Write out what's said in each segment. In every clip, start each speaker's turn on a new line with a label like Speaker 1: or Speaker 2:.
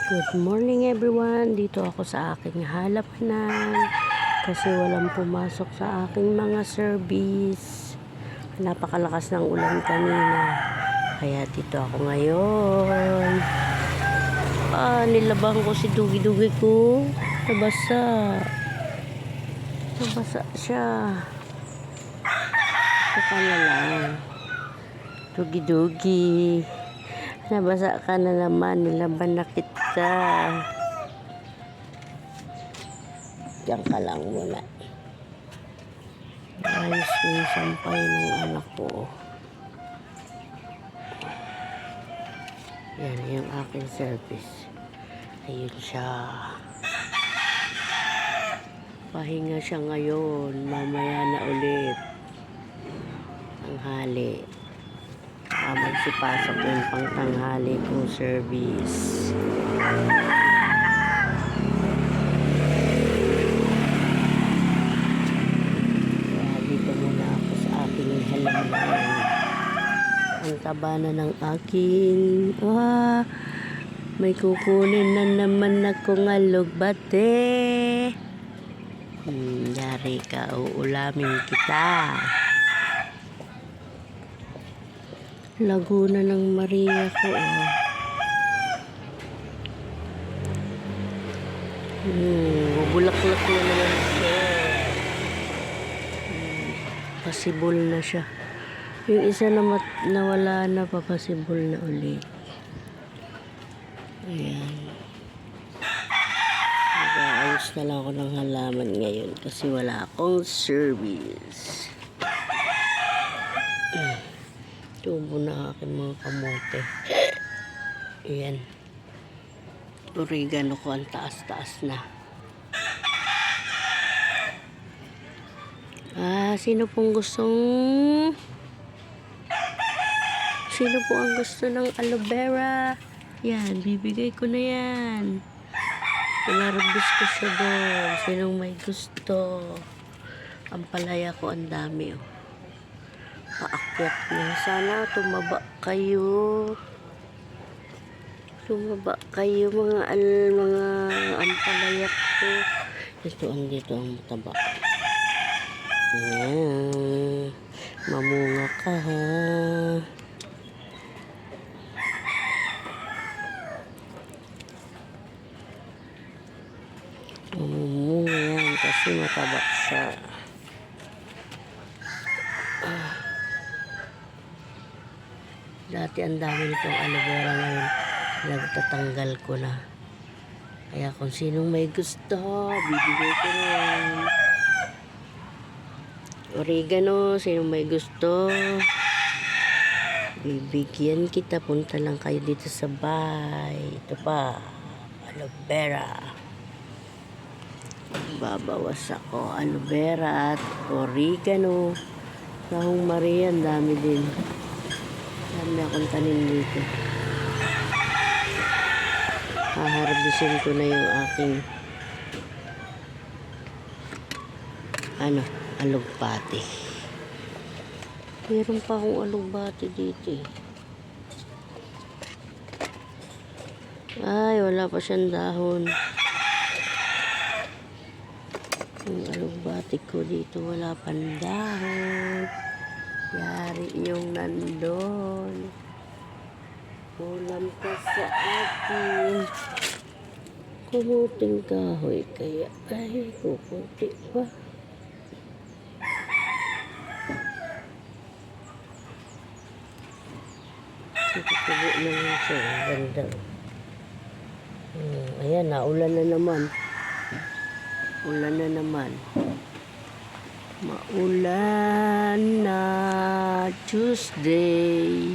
Speaker 1: Good morning everyone. Dito ako sa aking halapanan kasi walang pumasok sa aking mga service. Napakalakas ng ulan kanina. Kaya dito ako ngayon. Nilabang ko si dugi-dugi ko. Nabasa. Nabasa siya. Saka na lang. Dugi-dugi. Nabasa ka na naman, nilaban na kita. Diyan ka lang muna. Ayos yung sampay ng anak ko. Yan yung aking service. Ayun siya. Pahinga siya ngayon. Mamaya na ulit. Tanghali. Magsipasok yung pangtanghali kong service. Kaya dito muna ako sa aking halaman. Ang taba na ng aking may kukunin na naman akong alugbate. Yari ka, uulamin kita. Laguna ng Maria ko. Bulaklak na naman siya. Pasibol na siya. Yung isa na nawala na, papasibol na ulit. Ayan. Nag-aayos na lang ako ng halaman ngayon kasi wala akong service. Tubo na aking mga kamote. Ayan. Oregano ko ang taas-taas na. Sino po ang gusto ng aloe vera? Yan, bibigay ko na yan. Pinarabis ko siya doon. Sinong may gusto? Ang palaya ko ang dami. Paakyat na. Sana tumaba kayo. Tumaba kayo mga ampalaya ko. Ito ang dito ang mataba. Ayan. Mamunga ka ha. Mamunga yan kasi mataba siya. Dati ang dami nitong aloe vera, ngayon nagtatanggal ko na. Kaya kung sinong may gusto, bibigay ko rin. Oregano, sinong may gusto, bibigyan kita. Punta lang kayo dito sa bahay. Ito pa, aloe vera. Babawas ako, aloe vera at oregano. Tahong Maria, ang dami din. Dami akong tanim dito. Haharbisin ko na yung aking alugbate. Meron pa akong alugbate dito eh. Ay, wala pa siyang dahon. Yung alugbate ko dito wala pang dahon. Yari yung nandun. Ulam ka sa akin. Kumuting kahoy kaya. Ay, kukunti pa. Tubo na lang siya. Ganda. Ayan, naulan na naman. Ulan na naman. Maulan na Tuesday.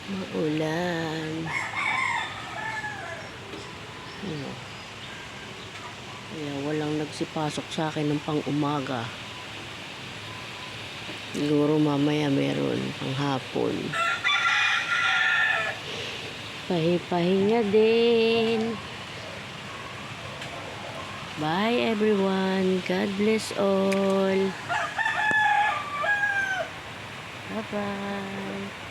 Speaker 1: Maulan. Kaya walang nagsipasok sa akin ng pang-umaga. Siguro mamaya meron pang hapon. Pahinga din. Bye everyone. God bless all. Bye-bye.